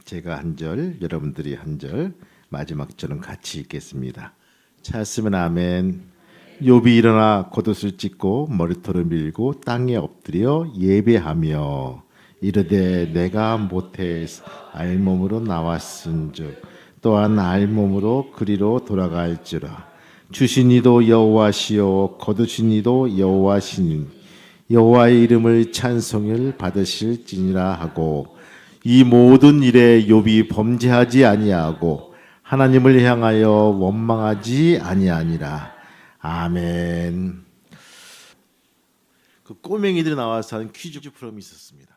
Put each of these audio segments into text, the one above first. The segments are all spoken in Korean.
제가 한 절, 여러분들이 한 절, 마지막 절은 같이 읽겠습니다. 찾으면 아멘. 욥이 일어나 겉옷을 찢고 머리털을 밀고 땅에 엎드려 예배하며 이르되 내가 모태 알몸으로 나왔은즉 또한 알몸으로 그리로 돌아갈지라. 주신 이도 여호와시요 거두신 이도 여호와시니 여호와의 이름을 찬송을 받으실지니라 하고 이 모든 일에 욥이 범죄하지 아니하고 하나님을 향하여 원망하지 아니하니라. 아멘. 그 꼬맹이들이 나와서 하는 퀴즈 프로그램이 있었습니다.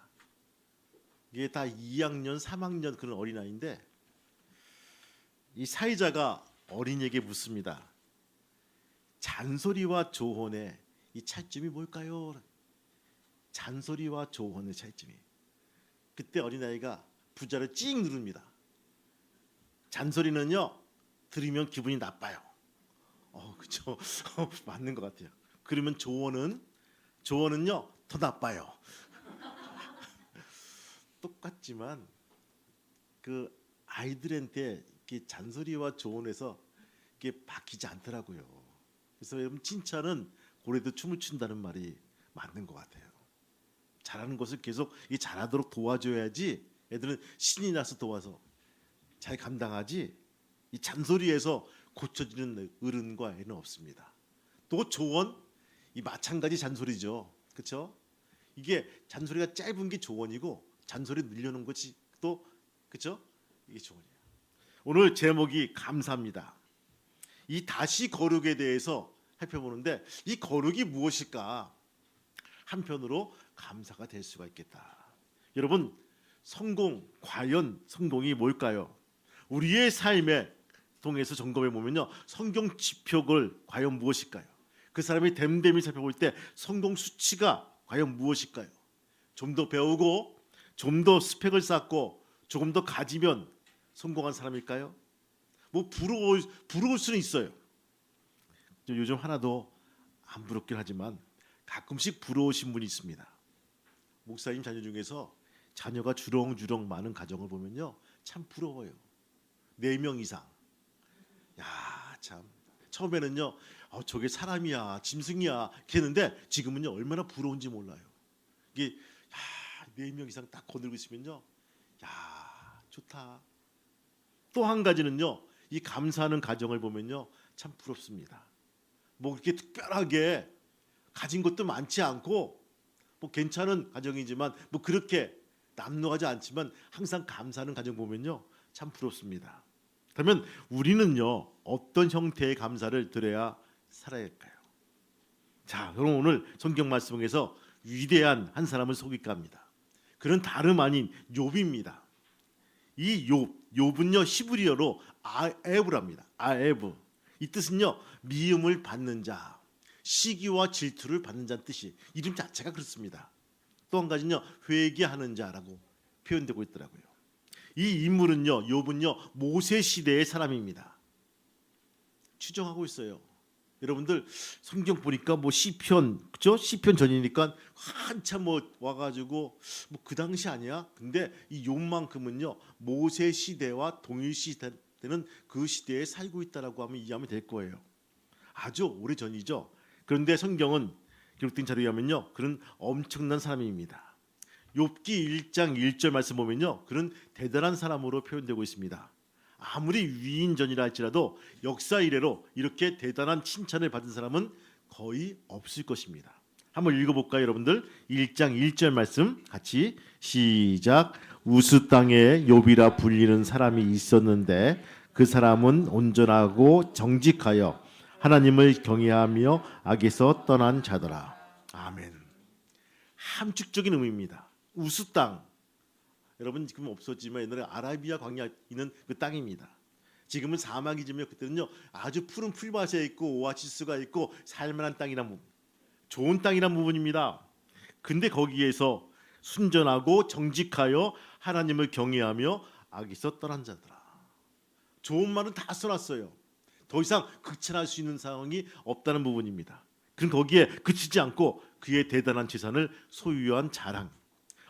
이게 다 2학년, 3학년 그런 어린아이인데 이 사회자가 어린이에게 묻습니다. 잔소리와 조언의 이 차이점이 뭘까요? 잔소리와 조언의 차이점이. 그때 어린아이가 부자를 찡 누릅니다. 잔소리는요 들으면 기분이 나빠요. 그렇죠. 맞는 것 같아요. 그러면 조언은요 더 나빠요. 똑같지만 그 아이들한테 이렇게 잔소리와 조언에서 이게 바뀌지 않더라고요. 그래서 여러분 칭찬은 고래도 춤을 춘다는 말이 맞는 것 같아요. 잘하는 것을 계속 잘하도록 도와줘야지 애들은 신이 나서 도와서 잘 감당하지 이 잔소리에서 고쳐지는 어른과 애는 없습니다. 또 조언 이 마찬가지 잔소리죠. 그렇죠? 이게 잔소리가 짧은 게 조언이고 잔소리 늘려놓은 것이 또 그렇죠? 이게 조언이에요. 오늘 제목이 감사입니다. 이 다시 거룩에 대해서 살펴보는데 이 거룩이 무엇일까? 한편으로 감사가 될 수가 있겠다. 여러분 과연 성공이 뭘까요? 우리의 삶에 통해서 점검해 보면요 성공 지표를 과연 무엇일까요? 그 사람이 됨됨이 살펴볼 때 성공 수치가 과연 무엇일까요? 좀 더 배우고 좀 더 스펙을 쌓고 조금 더 가지면 성공한 사람일까요? 뭐 부러울 수는 있어요. 요즘 하나도 안 부럽긴 하지만 가끔씩 부러우신 분이 있습니다. 목사님 자녀 중에서 자녀가 주렁주렁 많은 가정을 보면요 참 부러워요. 4명 이상. 야, 참 처음에는요 저게 사람이야 짐승이야 이렇게 했는데 지금은요 얼마나 부러운지 몰라요. 이게 4명 이상 딱 거느리고 있으면요 야 좋다. 또 한 가지는요 이 감사하는 가정을 보면요 참 부럽습니다. 뭐 그렇게 특별하게 가진 것도 많지 않고 뭐 괜찮은 가정이지만 뭐 그렇게 남루하지 않지만 항상 감사하는 가정 보면요 참 부럽습니다. 그러면 우리는요 어떤 형태의 감사를 드려야 살아야 할까요? 자, 그럼 오늘 성경 말씀에서 위대한 한 사람을 소개할까 합니다. 그는 다름 아닌 욥입니다. 이 욥은요 히브리어로 아에브랍니다. 아에브. 이 뜻은요 미움을 받는 자, 시기와 질투를 받는 자는 뜻이 이름 자체가 그렇습니다. 또 한 가지는요 회개하는 자라고 표현되고 있더라고요. 이 인물은요 욥은요 모세 시대의 사람입니다. 추정하고 있어요. 여러분들 성경 보니까 뭐 시편 그죠? 시편 전이니까 한참 뭐 와가지고 뭐 그 당시 아니야? 근데 이 욥만큼은요 모세 시대와 동일 시대는 그 시대에 살고 있다라고 하면 이해하면 될 거예요. 아주 오래 전이죠. 그런데 성경은 기록된 자료에 의하면요 그는 엄청난 사람입니다. 욥기 1장 1절 말씀 보면요 그는 대단한 사람으로 표현되고 있습니다. 아무리 위인전이라 할지라도 역사 이래로 이렇게 대단한 칭찬을 받은 사람은 거의 없을 것입니다. 한번 읽어볼까요 여러분들? 1장 1절 말씀 같이 시작. 우스 땅에 욥이라 불리는 사람이 있었는데 그 사람은 온전하고 정직하여 하나님을 경외하며 악에서 떠난 자더라. 아멘. 함축적인 의미입니다. 우스 땅. 여러분 지금 없었지만 옛날에 아라비아 광야 있는 그 땅입니다. 지금은 사막이지만 그때는요 아주 푸른 풀밭에 있고 오아시스가 있고 살만한 땅이란 부분, 좋은 땅이란 부분입니다. 근데 거기에서 순전하고 정직하여 하나님을 경외하며 악에서 떠난 자더라. 좋은 말은 다 써놨어요. 더 이상 극찬할 수 있는 상황이 없다는 부분입니다. 그는 거기에 그치지 않고 그의 대단한 재산을 소유한 자랑.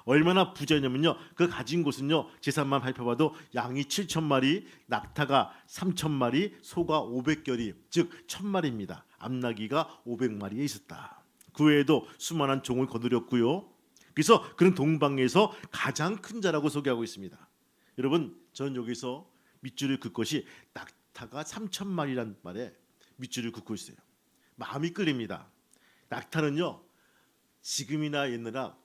얼마나 부자냐면요, 그 가진 곳은요, 재산만 살펴봐도 양이 7,000마리, 낙타가 3,000마리, 소가 500결이, 즉 1,000마리입니다. 암나귀가 500마리에 있었다. 그 외에도 수많은 종을 거느렸고요. 그래서 그런 동방에서 가장 큰 자라고 소개하고 있습니다. 여러분, 저는 여기서 밑줄을 긋 것이 낙타가 3,000마리란 말에 밑줄을 긋고 있어요. 마음이 끌립니다. 낙타는요, 지금이나 옛날이나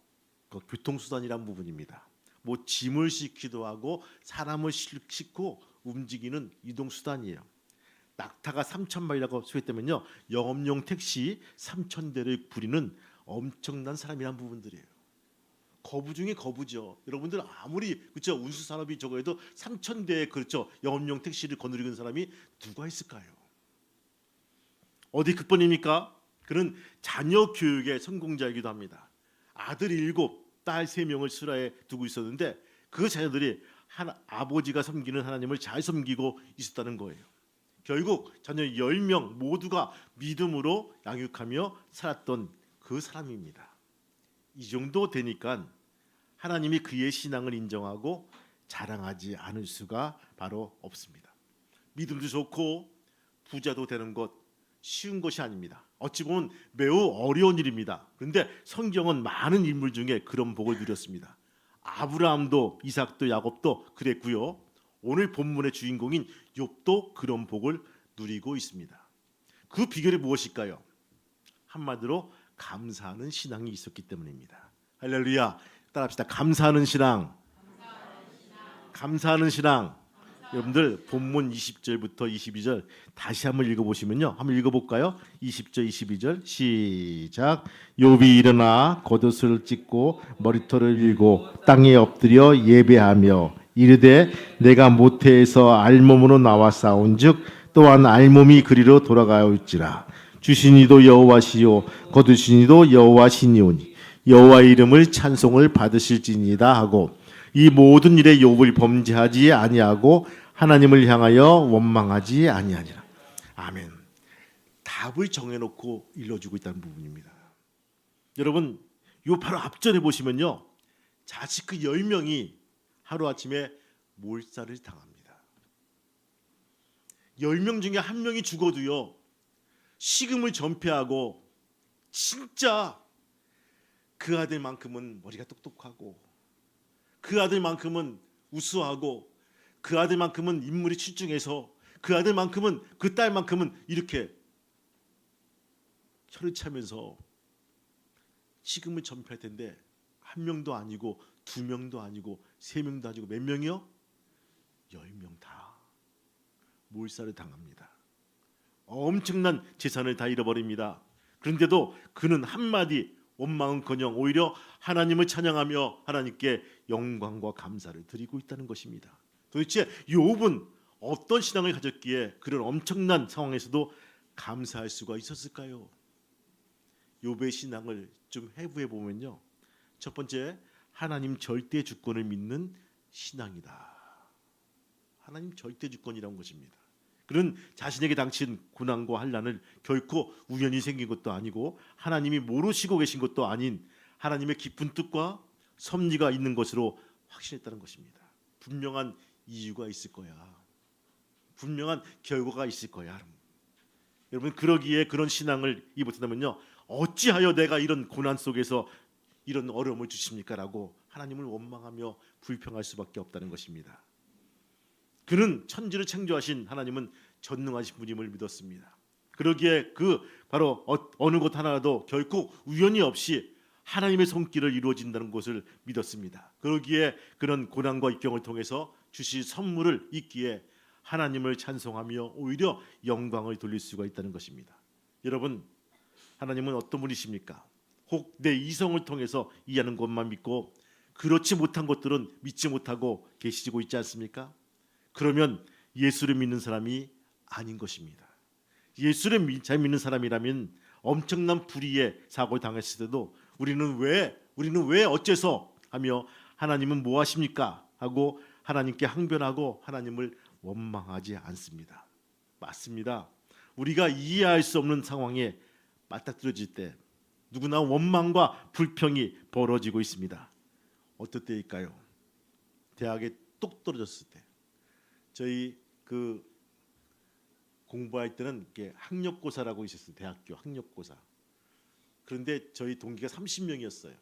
그 교통수단이란 부분입니다. 뭐 짐을 싣기도 하고 사람을 싣고 움직이는 이동수단이에요. 낙타가 3,000마리라고 소개했다면요, 영업용 택시 3,000대를 부리는 엄청난 사람이란 부분들이에요. 거부 중에 거부죠. 여러분들 아무리 그렇죠, 운수 산업이 저거 해도 3,000대의 그렇죠, 영업용 택시를 거느리는 사람이 누가 있을까요? 어디 그뿐입니까? 그는 자녀 교육의 성공자이기도 합니다. 아들 7, 딸 3명을 수라에 두고 있었는데 그 자녀들이 아버지가 섬기는 하나님을 잘 섬기고 있었다는 거예요. 결국 자녀 10명 모두가 믿음으로 양육하며 살았던 그 사람입니다. 이 정도 되니까 하나님이 그의 신앙을 인정하고 자랑하지 않을 수가 바로 없습니다. 믿음도 좋고 부자도 되는 것 쉬운 것이 아닙니다. 어찌 보면 매우 어려운 일입니다. 그런데 성경은 많은 인물 중에 그런 복을 누렸습니다. 아브라함도 이삭도 야곱도 그랬고요. 오늘 본문의 주인공인 욥도 그런 복을 누리고 있습니다. 그 비결이 무엇일까요? 한마디로 감사하는 신앙이 있었기 때문입니다. 할렐루야. 따라합시다. 감사하는 신앙. 감사하는 신앙. 여러분들 본문 20절부터 22절 다시 한번 읽어보시면요, 한번 읽어볼까요? 20절 22절 시작. 욥이 일어나 겉옷을 찢고 머리털을 밀고 땅에 엎드려 예배하며 이르되 내가 모태에서 알몸으로 나와 싸운즉 또한 알몸이 그리로 돌아가올지라. 주신 이도 여호와시요 거두신 이도 여호와시니오니 여호와의 이름을 찬송을 받으실지니이다 하고 이 모든 일에 욥을 범죄하지 아니하고 하나님을 향하여 원망하지 아니하니라. 아멘. 답을 정해놓고 일러주고 있다는 부분입니다. 여러분, 요 바로 앞전에 보시면요, 자식 그 10명이 하루아침에 몰살을 당합니다. 10명 중에 한 명이 죽어도요, 식음을 전폐하고 진짜 그 아들만큼은 머리가 똑똑하고 그 아들만큼은 우수하고 그 아들만큼은 인물이 출중해서 그 아들만큼은 그 딸만큼은 이렇게 혀를 차면서 식음을 전폐할 텐데 한 명도 아니고 2명도 아니고 3명도 아니고 몇 명이요? 10명 다 몰살을 당합니다. 엄청난 재산을 다 잃어버립니다. 그런데도 그는 한마디 원망은커녕 오히려 하나님을 찬양하며 하나님께 영광과 감사를 드리고 있다는 것입니다. 도대체 욥은 어떤 신앙을 가졌기에 그런 엄청난 상황에서도 감사할 수가 있었을까요? 욥의 신앙을 좀 해부해 보면요, 첫 번째, 하나님 절대 주권을 믿는 신앙이다. 하나님 절대 주권이라는 것입니다. 그는 자신에게 닥친 고난과 환난을 결코 우연히 생긴 것도 아니고 하나님이 모르시고 계신 것도 아닌 하나님의 깊은 뜻과 섭리가 있는 것으로 확신했다는 것입니다. 분명한 이유가 있을 거야. 분명한 결과가 있을 거야. 여러분, 그러기에 그런 신앙을 입었다면요, 어찌하여 내가 이런 고난 속에서 이런 어려움을 주십니까? 라고 하나님을 원망하며 불평할 수밖에 없다는 것입니다. 그는 천지를 창조하신 하나님은 전능하신 분임을 믿었습니다. 그러기에 그 바로 어느 것 하나라도 결코 우연이 없이 하나님의 손길을 이루어진다는 것을 믿었습니다. 그러기에 그런 고난과 역경을 통해서 주신 선물을 잊기에 하나님을 찬송하며 오히려 영광을 돌릴 수가 있다는 것입니다. 여러분, 하나님은 어떤 분이십니까? 혹 내 이성을 통해서 이해하는 것만 믿고 그렇지 못한 것들은 믿지 못하고 계시고 있지 않습니까? 그러면 예수를 믿는 사람이 아닌 것입니다. 예수를 잘 믿는 사람이라면 엄청난 불의의 사고를 당했을 때도 우리는 왜 어째서 하며 하나님은 뭐 하십니까? 하고 하나님께 항변하고 하나님을 원망하지 않습니다. 맞습니다. 우리가 이해할 수 없는 상황에 맞닥뜨려질 때 누구나 원망과 불평이 벌어지고 있습니다. 어떨 때일까요? 대학에 똑 떨어졌을 때. 저희 그 공부할 때는 이게 학력고사라고 있었어요. 대학교 학력고사. 그런데 저희 동기가 30명이었어요.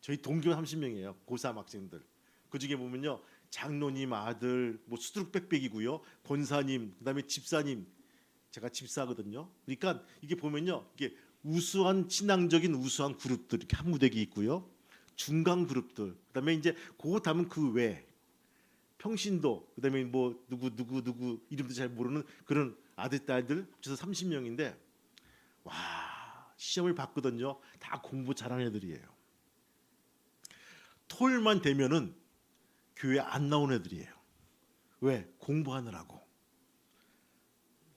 저희 동기가 30명이에요. 고3 학생들. 그 중에 보면요, 장로님 아들, 뭐 수두룩빽빽이고요, 권사님, 그다음에 집사님. 제가 집사거든요. 그러니까 이게 보면요, 이게 우수한 신앙적인 우수한 그룹들 이렇게 한 무대기 있고요, 중간 그룹들, 그다음에 이제 그 다음은 그 외 평신도, 그다음에 뭐 누구 이름도 잘 모르는 그런 아들 딸들 합쳐서 30명인데 와, 시험을 봤거든요. 다 공부 잘하는 애들이에요. 토요일만 되면은 교회 안 나온 애들이에요. 왜? 공부하느라고.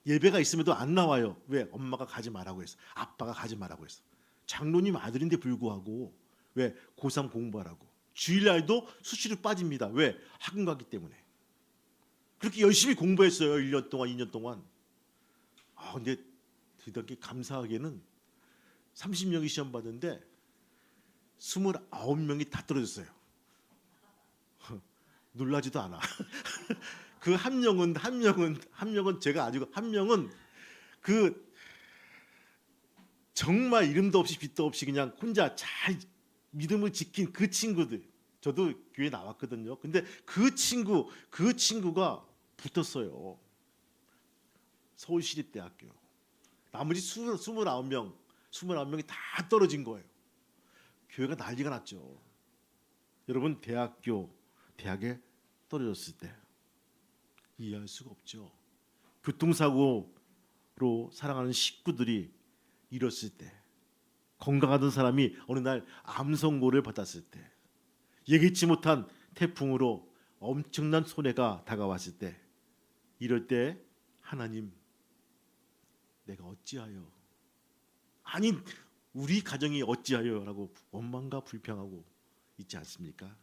예배가 있음에도 안 나와요. 왜? 엄마가 가지 말라고 했어. 아빠가 가지 말라고 했어. 장로님 아들인데 불구하고 왜? 고3 공부하라고. 주일날도 수시로 빠집니다. 왜? 학원 가기 때문에. 그렇게 열심히 공부했어요. 1년 동안, 2년 동안. 근데 되게 감사하게는 30명이 시험 봤는데 29명이 다 떨어졌어요. 놀라지도 않아. 그 한 명은 제가 아니고 한 명은 그 정말 이름도 없이 빛도 없이 그냥 혼자 잘 믿음을 지킨 그 친구들. 저도 교회 나왔거든요. 근데 그 친구가 붙었어요. 서울시립대학교. 나머지 29명이 다 떨어진 거예요. 교회가 난리가 났죠. 여러분, 대학에 떨어졌을 때 이해할 수가 없죠. 교통사고로 사랑하는 식구들이 잃었을 때, 건강하던 사람이 어느 날 암 선고를 받았을 때, 예기치 못한 태풍으로 엄청난 손해가 다가왔을 때, 이럴 때 하나님, 내가 어찌하여, 아니 우리 가정이 어찌하여라고 원망과 불평하고 있지 않습니까?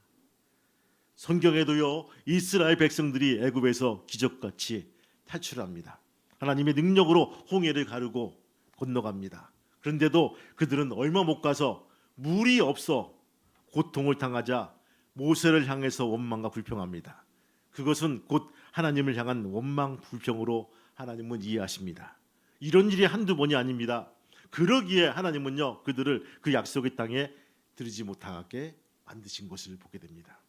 성경에도요, 이스라엘 백성들이 애굽에서 기적같이 탈출합니다. 하나님의 능력으로 홍해를 가르고 건너갑니다. 그런데도 그들은 얼마 못 가서 물이 없어 고통을 당하자 모세를 향해서 원망과 불평합니다. 그것은 곧 하나님을 향한 원망 불평으로 하나님은 이해하십니다. 이런 일이 한두 번이 아닙니다. 그러기에 하나님은요, 그들을 그 약속의 땅에 들이지 못하게 만드신 것을 보게 됩니다.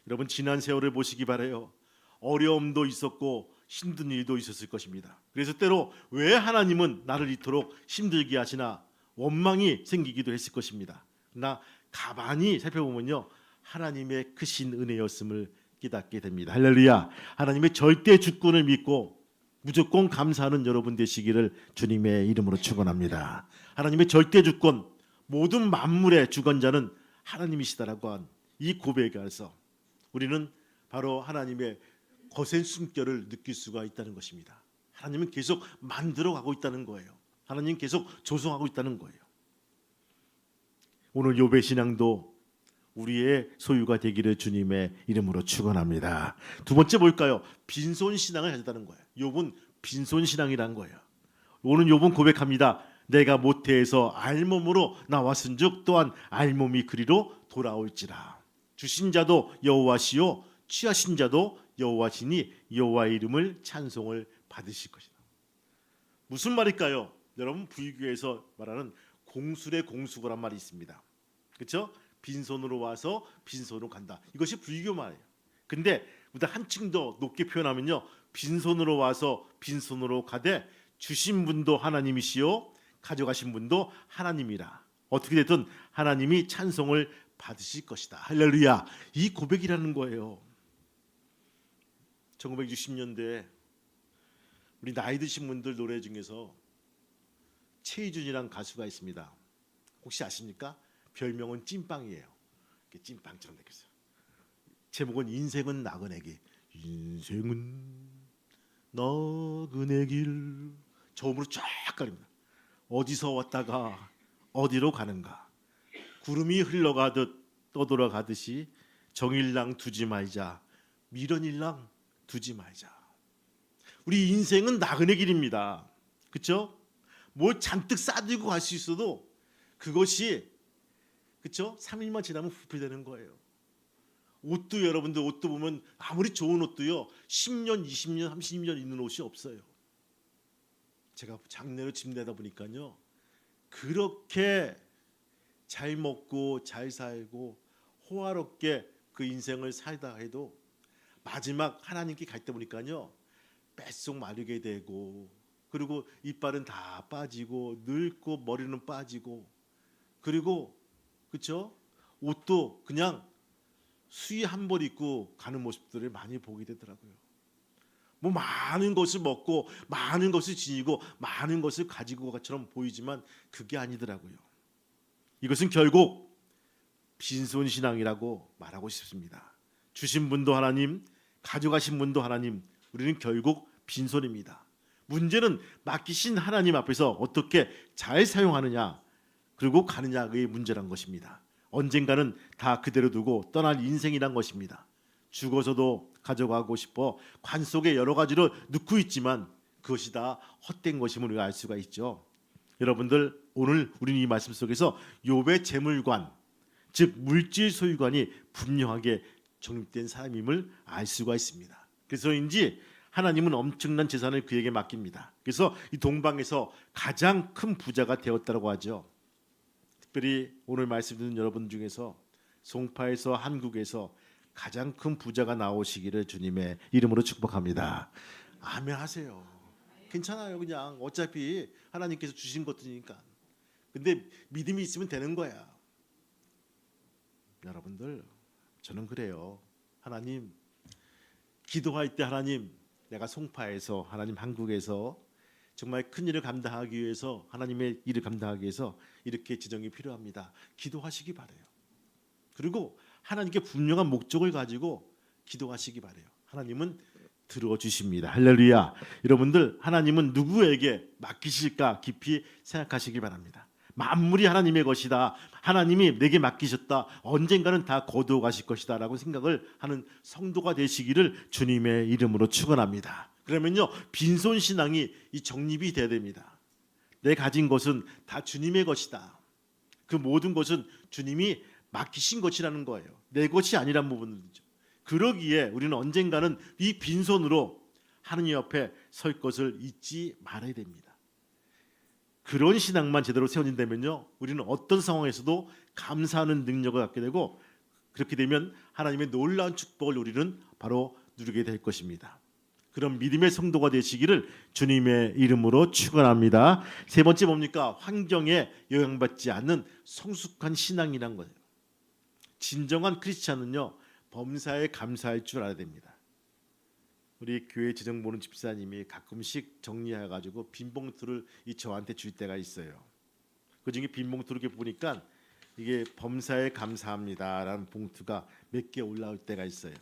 여러분, 지난 세월을 보시기 바라요. 어려움도 있었고 힘든 일도 있었을 것입니다. 그래서 때로 왜 하나님은 나를 이토록 힘들게 하시나 원망이 생기기도 했을 것입니다. 그러나 가만히 살펴보면요, 하나님의 크신 은혜였음을 깨닫게 됩니다. 할렐루야. 하나님의 절대 주권을 믿고 무조건 감사하는 여러분 되시기를 주님의 이름으로 축원합니다. 하나님의 절대 주권, 모든 만물의 주권자는 하나님이시다라고 한 이 고백에 가서 우리는 바로 하나님의 거센 숨결을 느낄 수가 있다는 것입니다. 하나님은 계속 만들어가고 있다는 거예요. 하나님 계속 조성하고 있다는 거예요. 오늘 욥의 신앙도 우리의 소유가 되기를 주님의 이름으로 축원합니다. 두 번째 뭘까요? 빈손 신앙을 가졌다는 거예요. 욥은 빈손 신앙이라는 거예요. 오늘 욥은 고백합니다. 내가 모태에서 알몸으로 나왔은즉 또한 알몸이 그리로 돌아올지라. 주신 자도 여호와시요 취하신 자도 여호와시니 여호와의 이름을 찬송을 받으실 것이다. 무슨 말일까요? 여러분, 불교에서 말하는 공술의 공수거란 말이 있습니다. 그렇죠? 빈손으로 와서 빈손으로 간다. 이것이 불교 말이에요. 근데 한층 더 높게 표현하면요, 빈손으로 와서 빈손으로 가되 주신 분도 하나님이시요 가져가신 분도 하나님이라. 어떻게 됐든 하나님이 찬송을 받으실 것이다. 할렐루야. 이 고백이라는 거예요. 1960년대에 우리 나이 드신 분들 노래 중에서 최희준이라는 가수가 있습니다. 혹시 아십니까? 별명은 찐빵이에요. 찐빵처럼 생겼어요. 제목은 인생은 나그네 길. 인생은 나그네 길. 저음으로 쫙 가립니다. 어디서 왔다가 어디로 가는가. 구름이 흘러가듯 떠돌아가듯이 정일랑 두지 말자, 미련일랑 두지 말자. 우리 인생은 나그네 길입니다. 그렇죠? 뭘 잔뜩 싸들고 갈 수 있어도 그것이, 그렇죠? 3일만 지나면 부패되는 거예요. 옷도 여러분들 옷도 보면 아무리 좋은 옷도요 10년, 20년, 30년 입는 옷이 없어요. 제가 장래로 집 내다 보니까요 그렇게 잘 먹고 잘 살고 호화롭게 그 인생을 살다 해도 마지막 하나님께 갈 때 보니까요 뱃속 마르게 되고 그리고 이빨은 다 빠지고 늙고 머리는 빠지고 그리고 그렇죠? 옷도 그냥 수의 한 벌 입고 가는 모습들을 많이 보게 되더라고요. 뭐 많은 것을 먹고 많은 것을 지니고 많은 것을 가지고 것처럼 보이지만 그게 아니더라고요. 이것은 결국 빈손 신앙이라고 말하고 싶습니다. 주신 분도 하나님, 가져가신 분도 하나님, 우리는 결국 빈손입니다. 문제는 맡기신 하나님 앞에서 어떻게 잘 사용하느냐 그리고 가느냐의 문제란 것입니다. 언젠가는 다 그대로 두고 떠날 인생이란 것입니다. 죽어서도 가져가고 싶어 관 속에 여러 가지로 넣고 있지만 그것이 다 헛된 것임을 우리가 알 수가 있죠. 여러분들 오늘 우리는 이 말씀 속에서 욥의 재물관 즉 물질 소유관이 분명하게 정립된 사람임을 알 수가 있습니다. 그래서인지 하나님은 엄청난 재산을 그에게 맡깁니다. 그래서 이 동방에서 가장 큰 부자가 되었다고 하죠. 특별히 오늘 말씀 듣는 여러분 중에서 송파에서 한국에서 가장 큰 부자가 나오시기를 주님의 이름으로 축복합니다. 아멘 하세요. 괜찮아요. 그냥 어차피 하나님께서 주신 것들이니까. 근데 믿음이 있으면 되는 거야. 여러분들 저는 그래요. 하나님 기도할 때 하나님 내가 송파에서 하나님 한국에서 정말 큰 일을 감당하기 위해서 하나님의 일을 감당하기 위해서 이렇게 지정이 필요합니다. 기도하시기 바래요. 그리고 하나님께 분명한 목적을 가지고 기도하시기 바래요. 하나님은 들어주십니다. 할렐루야. 여러분들 하나님은 누구에게 맡기실까 깊이 생각하시기 바랍니다. 만물이 하나님의 것이다. 하나님이 내게 맡기셨다. 언젠가는 다 거두어 가실 것이다 라고 생각을 하는 성도가 되시기를 주님의 이름으로 축원합니다. 그러면요 빈손 신앙이 이 정립이 돼야 됩니다. 내 가진 것은 다 주님의 것이다. 그 모든 것은 주님이 맡기신 것이라는 거예요. 내 것이 아니란 부분이죠. 그러기에 우리는 언젠가는 이 빈손으로 하느님 옆에 설 것을 잊지 말아야 됩니다. 그런 신앙만 제대로 세워진다면요 우리는 어떤 상황에서도 감사하는 능력을 갖게 되고 그렇게 되면 하나님의 놀라운 축복을 우리는 바로 누리게 될 것입니다. 그런 믿음의 성도가 되시기를 주님의 이름으로 축원합니다. 세 번째 뭡니까? 환경에 영향받지 않는 성숙한 신앙이란 거예요. 진정한 크리스찬은요 범사에 감사할 줄 알아야 됩니다. 우리 교회 지정 보는 집사님이 가끔씩 정리해 가지고 빈 봉투를 저한테 줄 때가 있어요. 그중에 빈 봉투를 이렇게 보니까 이게 범사에 감사합니다라는 봉투가 몇 개 올라올 때가 있어요.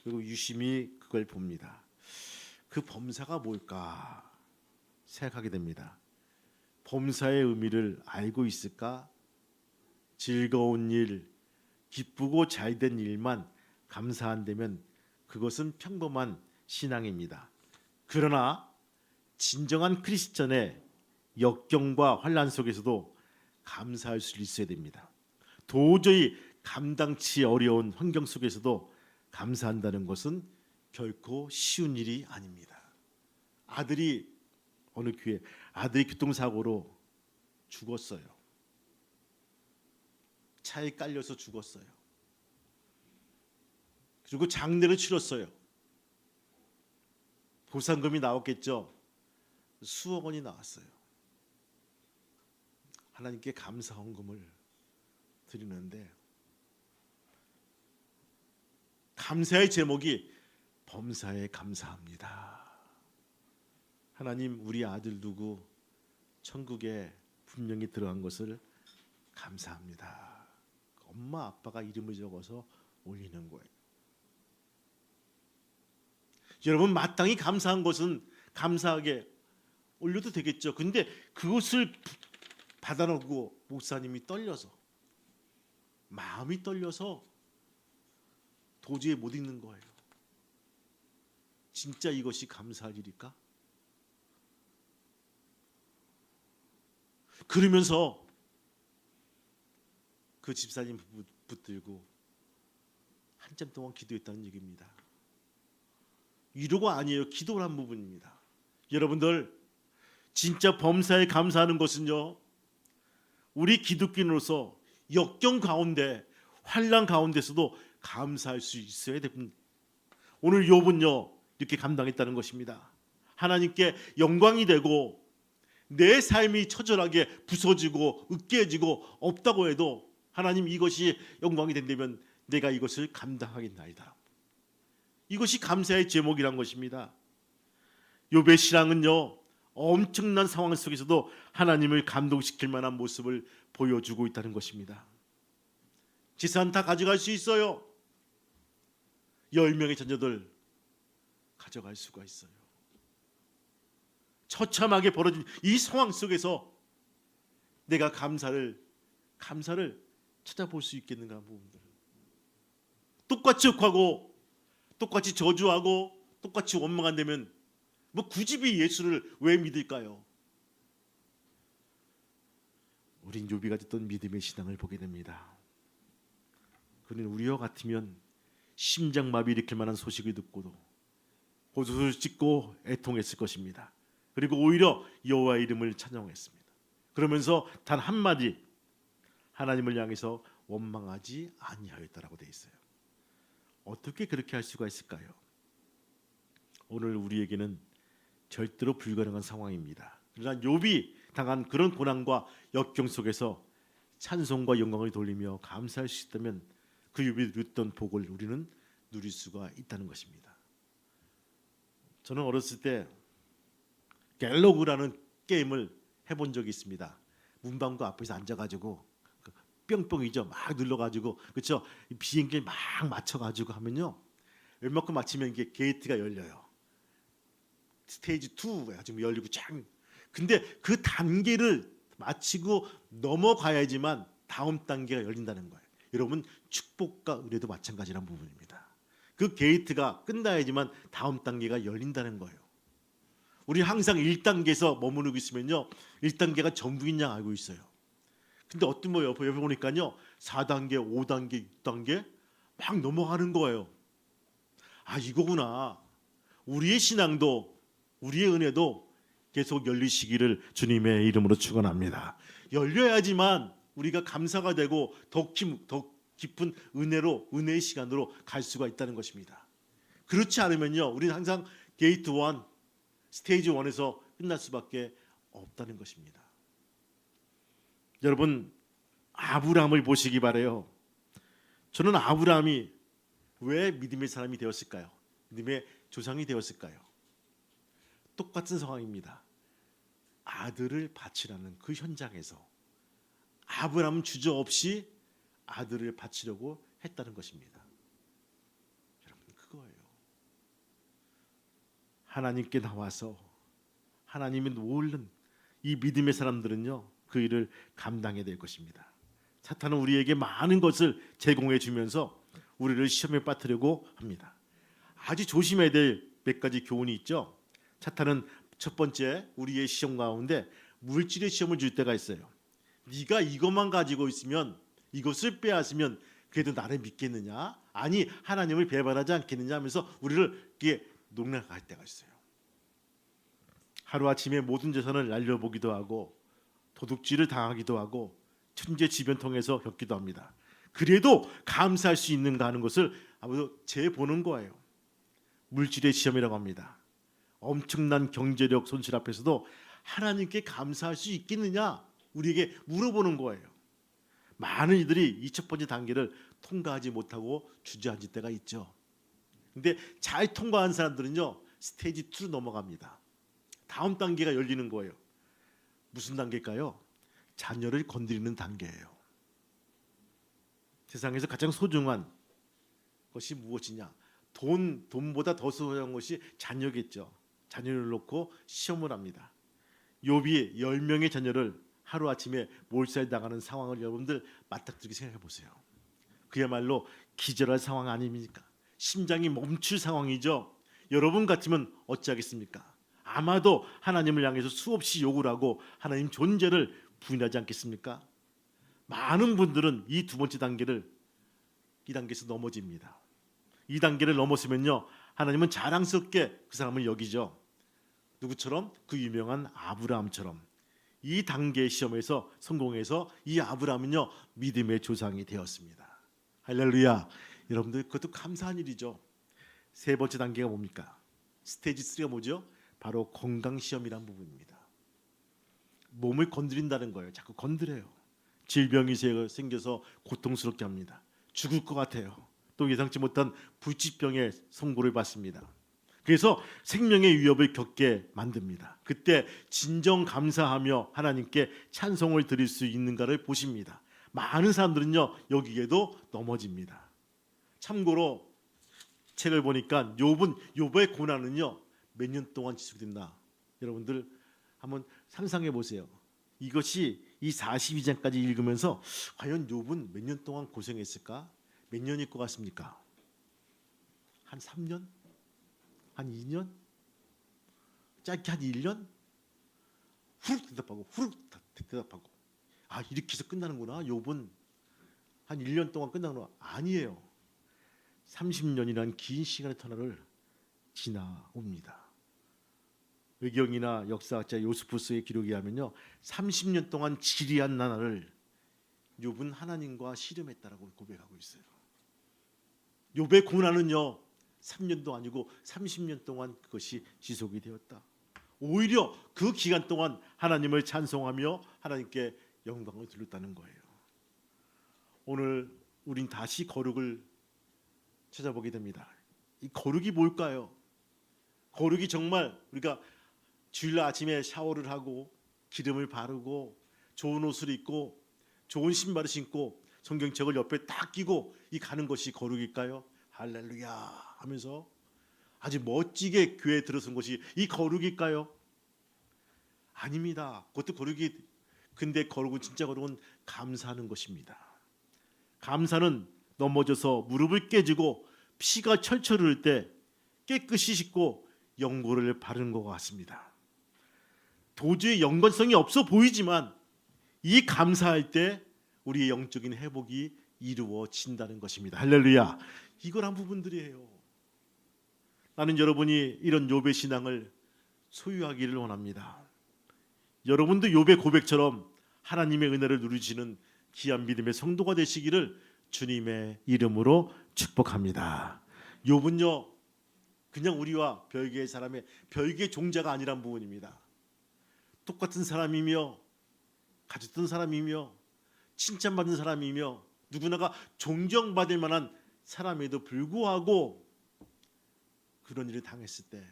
그리고 유심히 그걸 봅니다. 그 범사가 뭘까 생각하게 됩니다. 범사의 의미를 알고 있을까? 즐거운 일, 기쁘고 잘된 일만 감사한다면 그것은 평범한 신앙입니다. 그러나 진정한 크리스천의 역경과 환난 속에서도 감사할 수 있어야 됩니다. 도저히 감당치 어려운 환경 속에서도 감사한다는 것은 결코 쉬운 일이 아닙니다. 아들이 어느 교회 아들이 교통사고로 죽었어요. 차에 깔려서 죽었어요. 그리고 장례를 치렀어요. 보상금이 나왔겠죠. 수억 원이 나왔어요. 하나님께 감사 헌금을 드리는데 감사의 제목이 범사에 감사합니다. 하나님 우리 아들 누구 천국에 분명히 들어간 것을 감사합니다. 엄마 아빠가 이름을 적어서 올리는 거예요. 여러분 마땅히 감사한 것은 감사하게 올려도 되겠죠. 근데 그것을 받아놓고 목사님이 떨려서 마음이 떨려서 도저히 못 읽는 거예요. 진짜 이것이 감사할 일일까? 그러면서 그 집사님 붙들고 한참 동안 기도했다는 얘기입니다. 위로가 아니에요. 기도를 한 부분입니다. 여러분들 진짜 범사에 감사하는 것은요, 우리 기독교인으로서 역경 가운데 환난 가운데서도 감사할 수 있어야 됩니다. 오늘 욥은요 이렇게 감당했다는 것입니다. 하나님께 영광이 되고 내 삶이 처절하게 부서지고 으깨지고 없다고 해도 하나님 이것이 영광이 된다면 내가 이것을 감당하겠나이다. 이것이 감사의 제목이란 것입니다. 욥의 신앙은요 엄청난 상황 속에서도 하나님을 감동시킬 만한 모습을 보여주고 있다는 것입니다. 재산 다 가져갈 수 있어요. 10명의 자녀들 가져갈 수가 있어요. 처참하게 벌어진 이 상황 속에서 내가 감사를 찾아볼 수 있겠는가 부분들. 똑같이 욕하고 똑같이 저주하고 똑같이 원망한다면 뭐 굳이 예수를 왜 믿을까요? 우린 욥이 가졌던 믿음의 신앙을 보게 됩니다. 그는 우리와 같으면 심장마비 일으킬 만한 소식을 듣고도 호소를 찍고 애통했을 것입니다. 그리고 오히려 여호와의 이름을 찬양했습니다. 그러면서 단 한마디 하나님을 향해서 원망하지 아니하였다라고 되어 있어요. 어떻게 그렇게 할 수가 있을까요? 오늘 우리에게는 절대로 불가능한 상황입니다. 그러나 욥이 당한 그런 고난과 역경 속에서 찬송과 영광을 돌리며 감사할 수 있다면 그 욥이 누렸던 복을 우리는 누릴 수가 있다는 것입니다. 저는 어렸을 때 갤로그라는 게임을 해본 적이 있습니다. 문방구 앞에서 앉아가지고 뿅뿅이죠. 막 눌러가지고 그렇죠. 비행기 막 맞춰가지고 하면요. 웬만큼 맞추면 이게 게이트가 열려요. 스테이지 2가 지금 열리고 쫙. 근데 그 단계를 마치고 넘어가야지만 다음 단계가 열린다는 거예요. 여러분 축복과 은혜도 마찬가지란 부분입니다. 그 게이트가 끝나야지만 다음 단계가 열린다는 거예요. 우리 항상 1단계에서 머무르고 있으면요. 1단계가 전부인 양 알고 있어요. 근데 어떤 뭐 옆에 보니까요. 4단계, 5단계, 6단계 막 넘어가는 거예요. 아 이거구나. 우리의 신앙도 우리의 은혜도 계속 열리시기를 주님의 이름으로 축원합니다. 열려야지만 우리가 감사가 되고 더 깊은 은혜의 시간으로 갈 수가 있다는 것입니다. 그렇지 않으면요. 우리는 항상 게이트 1, 스테이지 1에서 끝날 수밖에 없다는 것입니다. 여러분 아브라함을 보시기 바라요. 저는 아브라함이 왜 믿음의 사람이 되었을까요? 믿음의 조상이 되었을까요? 똑같은 상황입니다. 아들을 바치라는 그 현장에서 아브라함은 주저없이 아들을 바치려고 했다는 것입니다. 여러분 그거예요. 하나님께 나와서 하나님이 모르는 이 믿음의 사람들은요. 그 일을 감당해야 될 것입니다. 사탄은 우리에게 많은 것을 제공해 주면서 우리를 시험에 빠뜨리려고 합니다. 아주 조심해야 될 몇 가지 교훈이 있죠. 사탄은 첫 번째 우리의 시험 가운데 물질의 시험을 줄 때가 있어요. 네가 이것만 가지고 있으면 이것을 빼앗으면 그래도 나를 믿겠느냐? 아니 하나님을 배반하지 않겠느냐 하면서 우리를 이렇게 농락할 때가 있어요. 하루아침에 모든 재산을 날려보기도 하고 도둑질을 당하기도 하고 천재지변통해서 겪기도 합니다. 그래도 감사할 수 있는가 하는 것을 아무도 재보는 거예요. 물질의 시험이라고 합니다. 엄청난 경제력 손실 앞에서도 하나님께 감사할 수 있겠느냐 우리에게 물어보는 거예요. 많은 이들이 이 첫 번째 단계를 통과하지 못하고 주저앉을 때가 있죠. 근데 잘 통과한 사람들은요 스테이지 2로 넘어갑니다. 다음 단계가 열리는 거예요. 무슨 단계일까요? 자녀를 건드리는 단계예요. 세상에서 가장 소중한 것이 무엇이냐? 돈보다 더 소중한 것이 자녀겠죠. 자녀를 놓고 시험을 합니다. 욥이 10명의 자녀를 하루아침에 몰살당하는 상황을 여러분들 맞닥뜨리게 생각해 보세요. 그야말로 기절할 상황 아닙니까? 심장이 멈출 상황이죠. 여러분 같으면 어찌하겠습니까? 아마도 하나님을 향해서 수없이 욕을 하고 하나님 존재를 부인하지 않겠습니까? 많은 분들은 이 두 번째 단계를 이 단계에서 넘어집니다. 이 단계를 넘었으면요, 하나님은 자랑스럽게 그 사람을 여기죠. 누구처럼? 그 유명한 아브라함처럼. 이 단계의 시험에서 성공해서 이 아브라함은요, 믿음의 조상이 되었습니다. 할렐루야. 여러분들 그것도 감사한 일이죠. 세 번째 단계가 뭡니까? 스테이지 3가 뭐죠? 바로 건강 시험이란 부분입니다. 몸을 건드린다는 거예요. 자꾸 건드려요. 질병이 생겨서 고통스럽게 합니다. 죽을 것 같아요. 또 예상치 못한 불치병의 선고를 받습니다. 그래서 생명의 위협을 겪게 만듭니다. 그때 진정 감사하며 하나님께 찬송을 드릴 수 있는가를 보십니다. 많은 사람들은요, 여기에도 넘어집니다. 참고로 책을 보니까 욥의 고난은요, 몇 년 동안 지속됐나? 여러분들 한번 상상해 보세요. 이것이 이 42장까지 읽으면서 과연 욥은 몇 년 동안 고생했을까? 몇 년일 것 같습니까? 한 3년? 한 2년? 짧게 한 1년? 후룩 대답하고 후룩 대답하고. 아, 이렇게 해서 끝나는구나. 욥은 한 1년 동안 끝나는 거 아니에요. 30년이라는 긴 시간의 터널을 지나옵니다. 의경이나 역사학자 요스푸스의 기록에 하면요, 30년 동안 지리한 나날을 욥은 하나님과 씨름했다라고 고백하고 있어요. 욥의 고난은요, 3년도 아니고 30년 동안 그것이 지속이 되었다. 오히려 그 기간 동안 하나님을 찬송하며 하나님께 영광을 돌렸다는 거예요. 오늘 우린 다시 거룩을 찾아보게 됩니다. 이 거룩이 뭘까요? 거룩이 정말 우리가 주일 아침에 샤워를 하고 기름을 바르고 좋은 옷을 입고 좋은 신발을 신고 성경책을 옆에 딱 끼고 이 가는 것이 거룩일까요? 할렐루야 하면서 아주 멋지게 교회에 들어선 것이 이 거룩일까요? 아닙니다. 그것도 거룩이, 근데 거룩은, 진짜 거룩은 감사하는 것입니다. 감사는 넘어져서 무릎을 깨지고 피가 철철 흐를 때 깨끗이 씻고 영고를 바르는 것 같습니다. 도저히 연관성이 없어 보이지만 이 감사할 때 우리의 영적인 회복이 이루어진다는 것입니다. 할렐루야. 이걸 한 부분들이에요. 나는 여러분이 이런 욥의 신앙을 소유하기를 원합니다. 여러분도 욥의 고백처럼 하나님의 은혜를 누리시는 귀한 믿음의 성도가 되시기를 주님의 이름으로 축복합니다. 욥은요, 그냥 우리와 별개의 사람의 별개의 종자가 아니란 부분입니다. 똑같은 사람이며 가졌던 사람이며 칭찬받는 사람이며 누구나가 존경받을 만한 사람에도 불구하고 그런 일을 당했을 때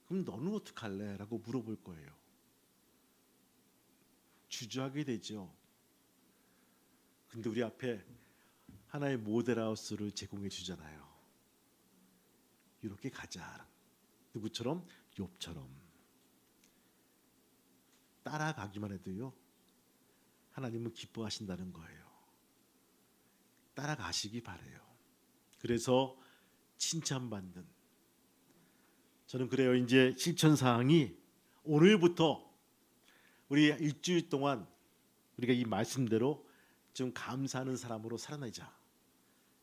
그럼 너는 어떡할래? 라고 물어볼 거예요. 주저하게 되죠. 근데 우리 앞에 하나의 모델하우스를 제공해 주잖아요. 이렇게 가자. 누구처럼? 욥처럼. 따라가기만 해도요, 하나님은 기뻐하신다는 거예요. 따라가시기 바래요. 그래서 칭찬받는, 저는 그래요. 이제 실천사항이 오늘부터 우리 일주일 동안 우리가 이 말씀대로 좀 감사하는 사람으로 살아내자,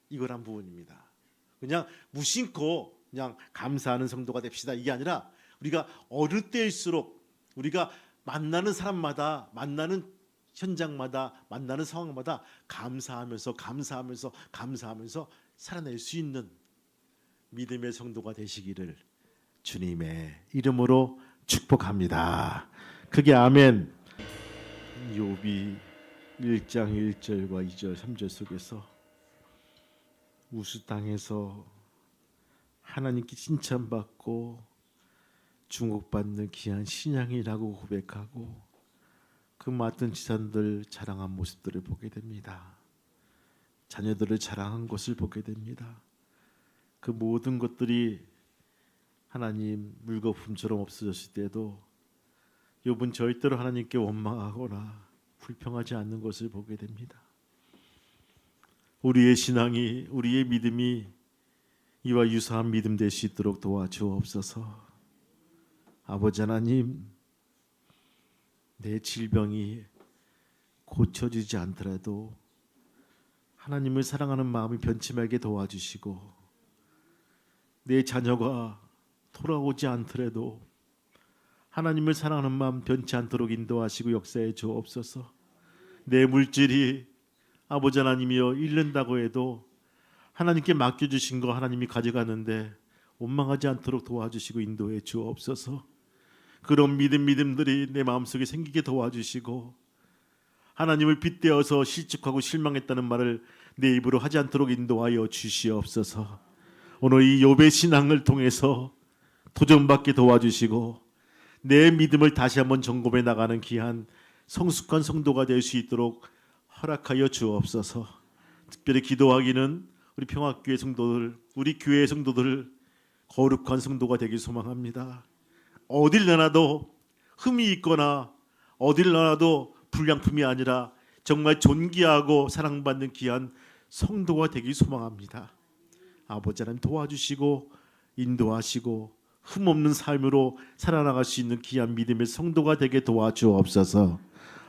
이거란 부분입니다. 그냥 무심코 그냥 감사하는 성도가 됩시다, 이게 아니라 우리가 어릴 때일수록 우리가 만나는 사람마다, 만나는 현장마다, 만나는 상황마다 감사하면서 살아낼 수 있는 믿음의 성도가 되시기를 주님의 이름으로 축복합니다. 크게 아멘. 욥이 1장 1절과 2절 3절 속에서 우수당해서 하나님께 칭찬받고 중국받는 귀한 신앙이라고 고백하고 그 맡은 지산들 자랑한 모습들을 보게 됩니다. 자녀들을 자랑한 것을 보게 됩니다. 그 모든 것들이 하나님 물거품처럼 없어졌을 때도 욥은 절대로 하나님께 원망하거나 불평하지 않는 것을 보게 됩니다. 우리의 신앙이, 우리의 믿음이 이와 유사한 믿음 될 수 있도록 도와주옵소서. 아버지 하나님, 내 질병이 고쳐지지 않더라도 하나님을 사랑하는 마음이 변치 말게 도와주시고 내 자녀가 돌아오지 않더라도 하나님을 사랑하는 마음 변치 않도록 인도하시고 역사해 주옵소서. 내 물질이 아버지 하나님이여 잃는다고 해도 하나님께 맡겨주신 거 하나님이 가져가는데 원망하지 않도록 도와주시고 인도해 주옵소서. 그런 믿음들이 내 마음속에 생기게 도와주시고 하나님을 빗대어서 실족하고 실망했다는 말을 내 입으로 하지 않도록 인도하여 주시옵소서. 오늘 이 욥의 신앙을 통해서 도전받게 도와주시고 내 믿음을 다시 한번 점검해 나가는 귀한 성숙한 성도가 될 수 있도록 허락하여 주옵소서. 특별히 기도하기는 우리 평화교회 성도들, 우리 교회 성도들 거룩한 성도가 되길 소망합니다. 어딜 나가도 흠이 있거나 어딜 나가도 불량품이 아니라 정말 존귀하고 사랑받는 귀한 성도가 되길 소망합니다. 아버지 하나님 도와주시고 인도하시고 흠없는 삶으로 살아나갈 수 있는 귀한 믿음의 성도가 되게 도와주옵소서.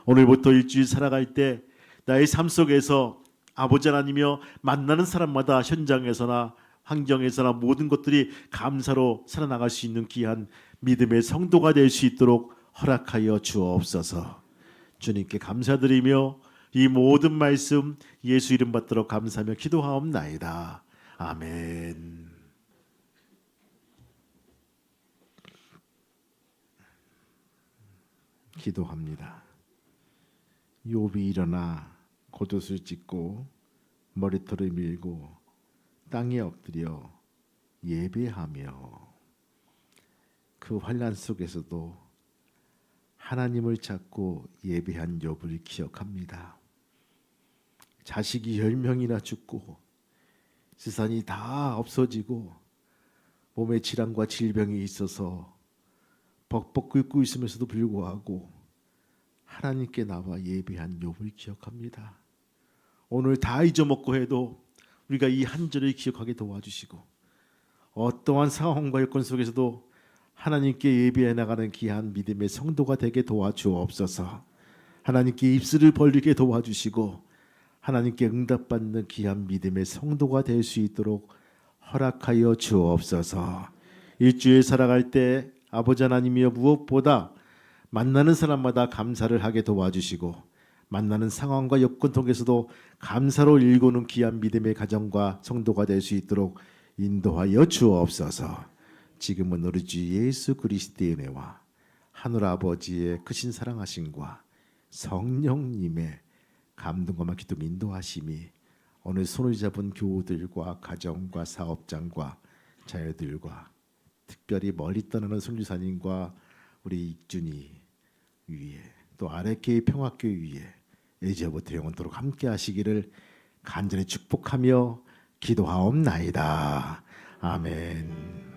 오늘부터 일주일 살아갈 때 나의 삶 속에서 아버지 하나님이여 만나는 사람마다 현장에서나 환경에서나 모든 것들이 감사로 살아나갈 수 있는 귀한 믿음의 성도가 될 수 있도록 허락하여 주옵소서. 주님께 감사드리며 이 모든 말씀 예수 이름 받도록 감사하며 기도하옵나이다. 아멘. 기도합니다. 욥이 일어나 겉옷을 찢고 머리털을 밀고 땅에 엎드려 예배하며 그 환난 속에서도 하나님을 찾고 예배한 욥을 기억합니다. 자식이 10명이나 죽고 재산이 다 없어지고 몸에 질환과 질병이 있어서 벅벅 끓고 있으면서도 불구하고 하나님께 나와 예배한 욥을 기억합니다. 오늘 다 잊어먹고 해도 우리가 이 한 절을 기억하게 도와주시고 어떠한 상황과 여건 속에서도 하나님께 예배해 나가는 귀한 믿음의 성도가 되게 도와주옵소서. 하나님께 입술을 벌리게 도와주시고 하나님께 응답받는 귀한 믿음의 성도가 될 수 있도록 허락하여 주옵소서. 일주일 살아갈 때 아버지 하나님이여 무엇보다 만나는 사람마다 감사를 하게 도와주시고 만나는 상황과 여건 통해서도 감사로 일구는 귀한 믿음의 가정과 성도가 될 수 있도록 인도하여 주옵소서. 지금은 우리 주 예수 그리스도의 은혜와 하늘 아버지의 크신 사랑하심과 성령님의 감동과 기도 인도하심이 오늘 손을 잡은 교우들과 가정과 사업장과 자녀들과 특별히 멀리 떠나는 선교사님과 우리 익준이 위에 또 아랫교회 평화교회 위에 이제부터 영원토록 함께 하시기를 간절히 축복하며 기도하옵나이다. 아멘.